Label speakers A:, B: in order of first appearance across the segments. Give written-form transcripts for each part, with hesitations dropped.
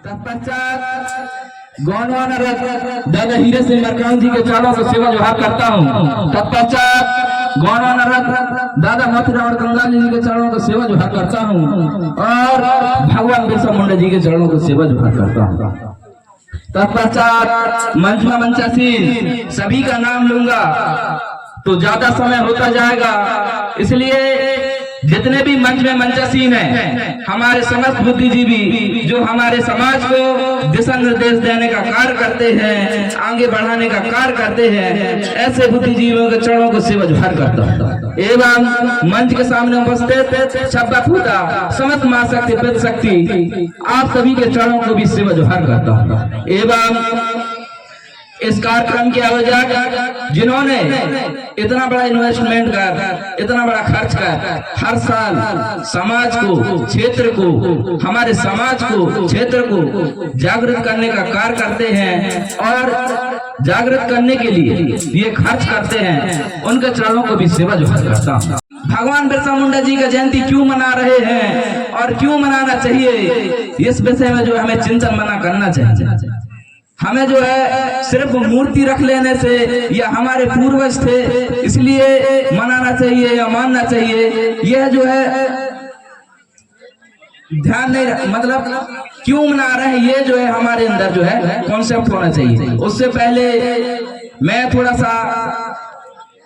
A: तत्पश्चात गौरवान दादा हीरे सिंह मरकान जी के चरणों को सेवा जोहार करता हूँ। तत्पश्चात गौरवान दादा मोतीराम कंगाली जी के चरणों को सेवा जोहार करता हूँ और भगवान बिरसा मुंडा जी के चरणों को सेवा जोहार करता हूँ। तत्पश्चात मंचमा मंचासीन सभी का नाम लूंगा तो ज्यादा समय होता जाएगा, इसलिए जितने भी मंच में मंचासीन हैं, हमारे समस्त बुद्धिजीवी जो हमारे समाज को दिशा निर्देश देने का कार्य करते हैं, आगे बढ़ाने का कार्य करते हैं, ऐसे बुद्धिजीवियों के चरणों को सेवा जोहार करता हूँ। एवं मंच के सामने उपस्थित छब्बा फूटा समस्त मां शक्ति पित शक्ति आप सभी के चरणों को भी सेवा जोहार करता हूँ। एवं इस कार्यक्रम के आयोजक जिन्होंने इतना बड़ा इन्वेस्टमेंट कर, इतना बड़ा खर्च कर हर साल समाज को, क्षेत्र को, हमारे समाज को, क्षेत्र को जागृत करने का कार्य करते हैं और जागृत करने के लिए ये खर्च करते हैं, उनके चरणों को भी सेवा जोहार करता हूँ। भगवान बिरसा मुंडा जी का जयंती क्यों मना रहे हैं और क्यों मनाना चाहिए, इस विषय में जो हमें चिंतन मना करना चाहिए। हमें जो है सिर्फ मूर्ति रख लेने से या हमारे पूर्वज थे इसलिए मनाना चाहिए या मानना चाहिए, यह जो है ध्यान नहीं, मतलब क्यों मना रहे हैं ये जो है हमारे अंदर जो है कॉन्सेप्ट होना चाहिए। उससे पहले मैं थोड़ा सा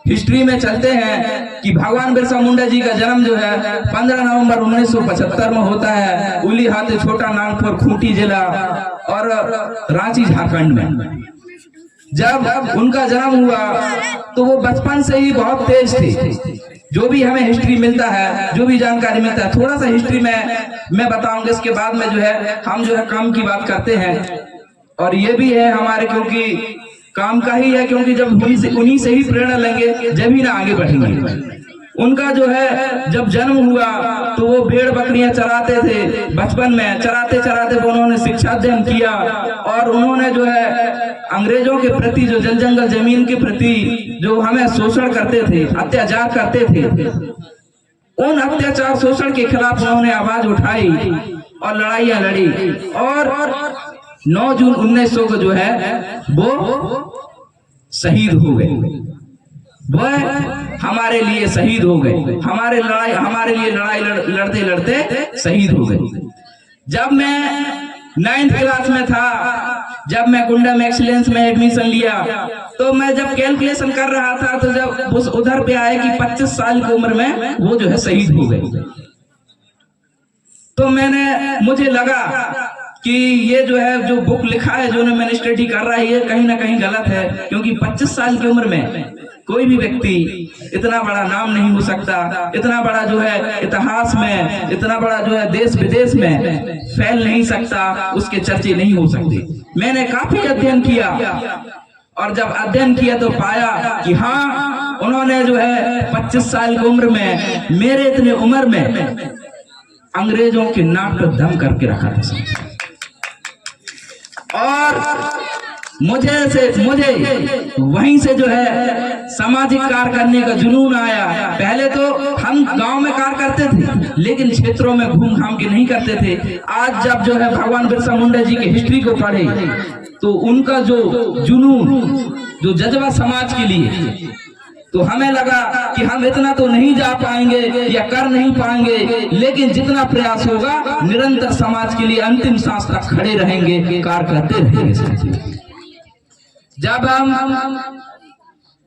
A: हिस्ट्री में चलते हैं कि भगवान बिरसा मुंडा जी का जन्म जो है 15 नवंबर 1975 में होता है उली हाथे छोटा नागपुर खूंटी जिला और रांची झारखंड में। जब उनका जन्म हुआ तो वो बचपन से ही बहुत तेज थे। जो भी हमें हिस्ट्री मिलता है, जो भी जानकारी मिलता है, थोड़ा सा हिस्ट्री में मैं बताऊंगा, इसके बाद में जो है हम जो है काम की बात करते हैं। और ये भी है हमारे क्योंकि काम का ही है, क्योंकि जब उन्हीं से ही प्रेरणा लेंगे जब ही ना आगे बढ़ेंगे। उनका जो है जब जन्म हुआ तो वो भेड़ बकरियां चराते थे, बचपन में चराते चराते उन्होंने शिक्षा अध्ययन किया और उन्होंने जो है अंग्रेजों के प्रति, जो जल जंगल जमीन के प्रति जो हमें शोषण करते थे, अत्याचार करते थे, उन अत्याचार शोषण के खिलाफ उन्होंने आवाज उठाई और लड़ाइयां लड़ी और 9 जून 1900 को जो है वो शहीद हो गए। वह हमारे लिए शहीद हो गए, हमारे लिए लड़ाई लड़ते लड़ते शहीद हो गए। जब मैं 9th क्लास में था, जब मैं कुंडा में एक्सीलेंस में एडमिशन लिया, तो मैं जब कैलकुलेशन कर रहा था तो जब उस उधर पे आए कि 25 साल की उम्र में वो जो है शहीद हो गए, तो मुझे लगा कि ये जो है जो बुक लिखा है, जो मैंने स्टडी कर रहा है, ये कहीं ना कहीं गलत है, क्योंकि 25 साल की उम्र में कोई भी व्यक्ति इतना बड़ा नाम नहीं हो सकता, इतना बड़ा जो है इतिहास में, इतना बड़ा जो है देश विदेश में फैल नहीं सकता, उसके चर्चे नहीं हो सकते। मैंने काफी अध्ययन किया और जब अध्ययन किया तो पाया कि हाँ, उन्होंने जो है 25 साल की उम्र में, मेरे इतने उम्र में अंग्रेजों के नाक पर दम करके रखा था। और मुझे वहीं से जो है सामाजिक कार्य करने का जुनून आया। पहले तो हम गांव में कार्य करते थे, लेकिन क्षेत्रों में घूम घाम के नहीं करते थे। आज जब जो है भगवान बिरसा मुंडा जी की हिस्ट्री को पढ़े तो उनका जो जुनून, जो जज्बा समाज के लिए, तो हमें लगा कि हम इतना तो नहीं जा पाएंगे या कर नहीं पाएंगे, लेकिन जितना प्रयास होगा निरंतर समाज के लिए अंतिम सांस तक खड़े रहेंगे, कार्य करते रहेंगे। जब हम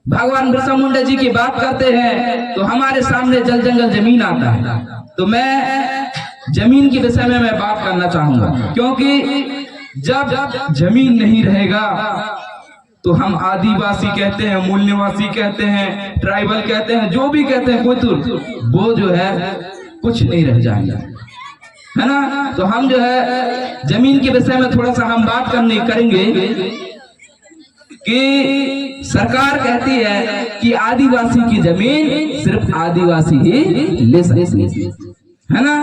A: भगवान बिरसा मुंडा जी की बात करते हैं तो हमारे सामने जल जंगल जमीन आता है, तो मैं जमीन के विषय में मैं बात करना चाहूंगा, क्योंकि जब जमीन नहीं रहेगा तो हम आदिवासी कहते हैं, मूल निवासी कहते हैं, ट्राइबल कहते हैं, जो भी कहते हैं, कोई तो वो जो है कुछ नहीं रह जाएगा, है ना। तो हम जो है जमीन के विषय में थोड़ा सा हम बात करेंगे कि सरकार कहती है कि आदिवासी की जमीन सिर्फ आदिवासी ही ले सकते हैं, है ना।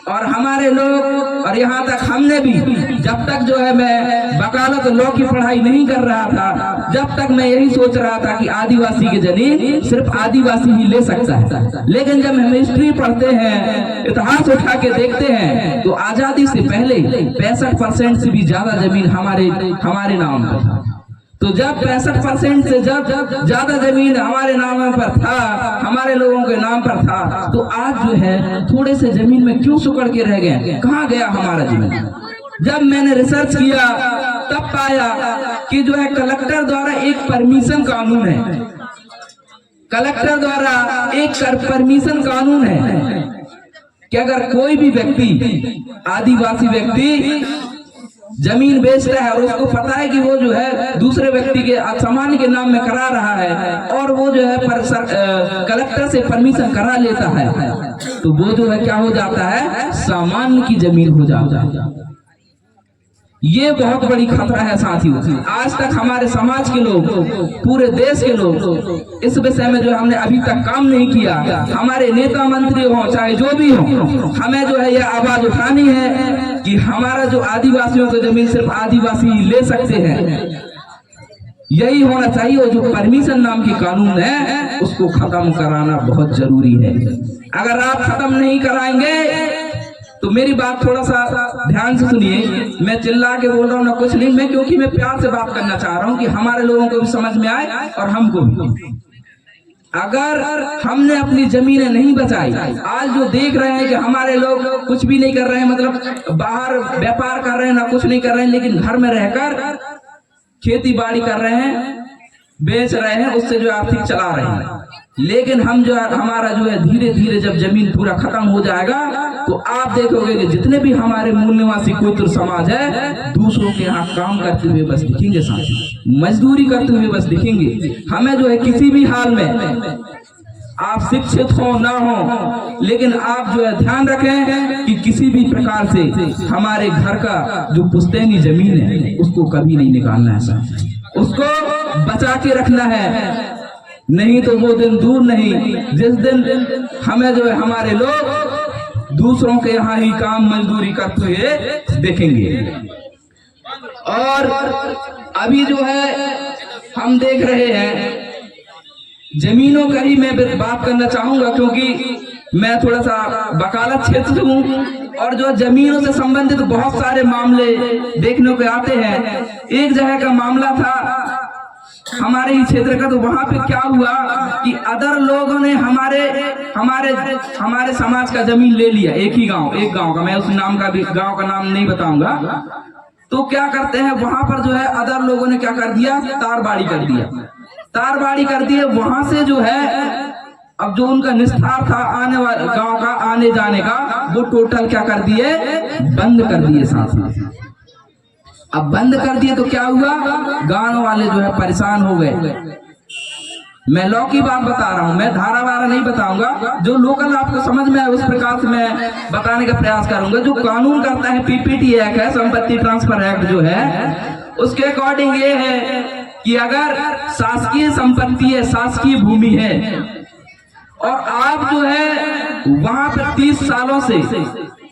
A: और हमारे लोग, और यहाँ तक हमने भी, जब तक जो है मैं वकालत लॉ की पढ़ाई नहीं कर रहा था, जब तक मैं यही सोच रहा था कि आदिवासी की जमीन सिर्फ आदिवासी ही ले सकता है। लेकिन जब हम हिस्ट्री पढ़ते हैं, इतिहास उठा के देखते हैं, तो आजादी से पहले 65% से भी ज्यादा जमीन हमारे नाम पर था। तो जब 65% से जब ज्यादा जमीन हमारे नाम पर था, हमारे लोगों के नाम पर था, तो आज जो है थोड़े से जमीन में क्यों सुकड़ के रह गए? कहाँ गया हमारा जमीन? जब मैंने रिसर्च किया तब पाया कि जो है कलेक्टर द्वारा एक परमिशन कानून है, कलेक्टर द्वारा एक परमिशन कानून है कि अगर कोई भी व्यक्ति, आदिवासी व्यक्ति जमीन बेचता है और उसको पता है कि वो जो है दूसरे व्यक्ति के सामान्य के नाम में करा रहा है, और वो जो है कलेक्टर से परमिशन करा लेता है, तो वो जो है क्या हो जाता है? सामान्य की जमीन हो जाता है। ये बहुत बड़ी खतरा है साथियों। आज तक हमारे समाज के लोग, पूरे देश के लोग इस विषय में जो हमने अभी तक काम नहीं किया। हमारे नेता मंत्री हो चाहे जो भी हो, हमें जो है यह आवाज उठानी है कि हमारा जो आदिवासियों की जमीन सिर्फ आदिवासी ले सकते हैं, यही होना चाहिए। और जो परमिशन नाम की कानून है उसको खत्म कराना बहुत जरूरी है। अगर आप खत्म नहीं कराएंगे तो मेरी बात थोड़ा सा ध्यान से सुनिए। मैं चिल्ला के बोल रहा हूँ ना कुछ नहीं, मैं क्योंकि मैं प्यार से बात करना चाह रहा हूँ कि हमारे लोगों को भी समझ में आए और हमको भी। अगर हमने अपनी जमीनें नहीं बचाई, आज जो देख रहे हैं कि हमारे लोग कुछ भी नहीं कर रहे हैं, मतलब बाहर व्यापार कर रहे हैं ना कुछ नहीं कर रहे हैं, लेकिन घर में रहकर खेती बाड़ी कर रहे हैं, बेच रहे हैं, उससे जो आर्थिक चला रहे हैं। लेकिन हम जो हमारा जो है धीरे धीरे जब जमीन पूरा खत्म हो जाएगा तो आप देखोगे कि जितने भी हमारे मूल निवासी कोतुर समाज है, दूसरों के यहाँ काम करते हुए बस दिखेंगे, साथ मजदूरी करते हुए बस दिखेंगे। हमें जो है किसी भी हाल में, आप शिक्षित हो ना हो, लेकिन आप जो है ध्यान रखें कि किसी भी प्रकार से हमारे घर का जो पुश्तैनी जमीन है उसको कभी नहीं निकालना है, साथ उसको बचा के रखना है। नहीं तो वो दिन दूर नहीं जिस दिन हमें जो है हमारे लोग दूसरों के यहाँ ही काम मजदूरी करते हुए देखेंगे। और अभी जो है हम देख रहे हैं जमीनों का ही मैं बात करना चाहूंगा, क्योंकि मैं थोड़ा सा वकालत क्षेत्र से हूँ और जो जमीनों से संबंधित बहुत सारे मामले देखने को आते हैं। एक जगह का मामला था हमारे ही क्षेत्र का, तो वहां पे क्या हुआ कि अदर लोगों ने हमारे समाज का जमीन ले लिया। एक गांव का, मैं उस गांव का नाम नहीं बताऊंगा। तो क्या करते हैं वहां पर जो है अदर लोगों ने क्या कर दिया, तारबाड़ी कर दिए। वहां से जो है अब जो उनका निस्तार था आने वाले गांव का आने जाने का, वो टोटल क्या कर दिए, बंद कर दिए। साथ अब बंद कर दिए तो क्या हुआ, गांव वाले जो है परेशान हो गए। मैं लॉ की बात बता रहा हूं, मैं धारा वारा नहीं बताऊंगा, जो लोकल आपको समझ में आए उस प्रकार से मैं बताने का प्रयास करूंगा। जो कानून करता है पीपीटी एक्ट है, संपत्ति ट्रांसफर एक्ट जो है, उसके अकॉर्डिंग ये है कि अगर शासकीय संपत्ति है, शासकीय भूमि है, और आप जो है वहां पर 30 सालों से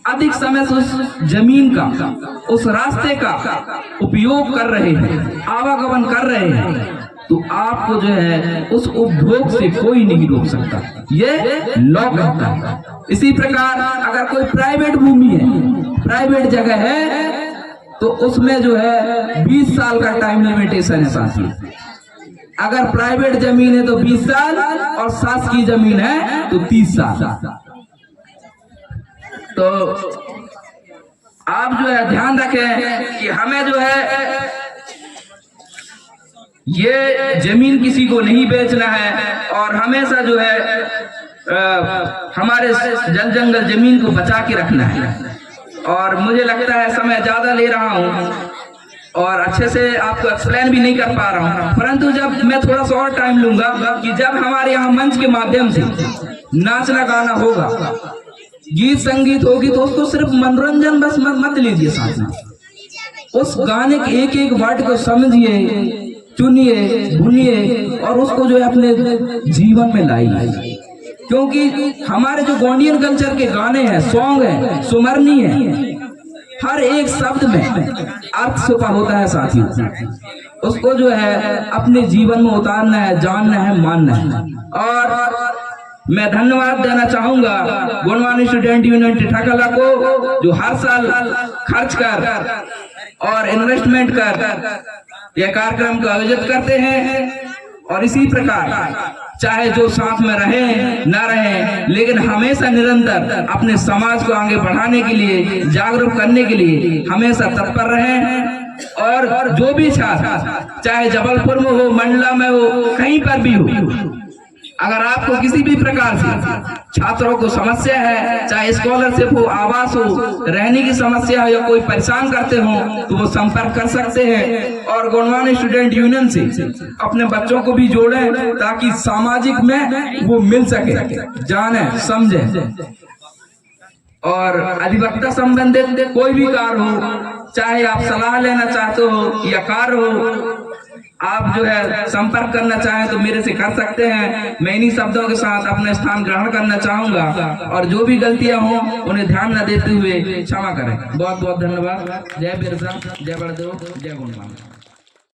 A: अधिक समय से उस जमीन का, उस रास्ते का उपयोग कर रहे हैं, आवागमन कर रहे हैं, तो आपको जो है उस उपभोग से कोई नहीं रोक सकता, ये लॉ कहता है। इसी प्रकार अगर कोई प्राइवेट भूमि है, प्राइवेट जगह है, तो उसमें जो है 20 साल का टाइम लिमिटेशन है साथी। अगर प्राइवेट जमीन है तो 20 साल और शासकीय जमीन है तो 30 साल। तो आप जो है ध्यान रखें कि हमें जो है ये जमीन किसी को नहीं बेचना है, और हमेशा जो है हमारे जल जंगल जमीन को बचा के रखना है। और मुझे लगता है समय ज्यादा ले रहा हूँ और अच्छे से आपको एक्सप्लेन भी नहीं कर पा रहा हूँ, परंतु जब मैं थोड़ा सा और टाइम लूंगा कि जब हमारे यहाँ मंच के माध्यम से नाचना गाना होगा, गीत संगीत होगी, तो उसको सिर्फ मनोरंजन बस मत लीजिए, साथ में उस गाने के एक एक वर्ड को समझिए, चुनिए, भूनिए और उसको जो है अपने जीवन में लाइए। क्योंकि हमारे जो गोंडियन कल्चर के गाने हैं, सॉन्ग हैं, सुमरनी है, हर एक शब्द में अर्थ छुपा होता है साथियों। उसको जो है अपने जीवन में उतारना है, जानना है, मानना है। और मैं धन्यवाद देना चाहूंगा गोंडवानी स्टूडेंट यूनियन टिटाकला को, जो हर साल खर्च कर और इन्वेस्टमेंट कर यह कार्यक्रम को आयोजित करते हैं। और इसी प्रकार चाहे जो साथ में रहे न रहे, लेकिन हमेशा निरंतर अपने समाज को आगे बढ़ाने के लिए, जागरूक करने के लिए हमेशा तत्पर रहे। और जो भी छात्र, चाहे जबलपुर में हो, मंडला में हो, कहीं पर भी हो, अगर आपको किसी भी प्रकार से छात्रों को समस्या है, चाहे स्कॉलरशिप हो, आवास हो, रहने की समस्या हो, या कोई परेशान करते हो, तो वो संपर्क कर सकते हैं। और गोंडवानी स्टूडेंट यूनियन से अपने बच्चों को भी जोड़ें, ताकि सामाजिक में वो मिल सके, जाने समझे। और अधिवक्ता संबंधित कोई भी कार्य हो, चाहे आप सलाह लेना चाहते हो या कार्य हो, आप जो है संपर्क करना चाहें तो मेरे से कर सकते हैं। मैं इन्हीं शब्दों के साथ अपना स्थान ग्रहण करना चाहूंगा, और जो भी गलतियां हों उन्हें ध्यान न देते हुए क्षमा करें। बहुत बहुत धन्यवाद। जय बिरसा, जय बड़देव, जय गोंडवानी।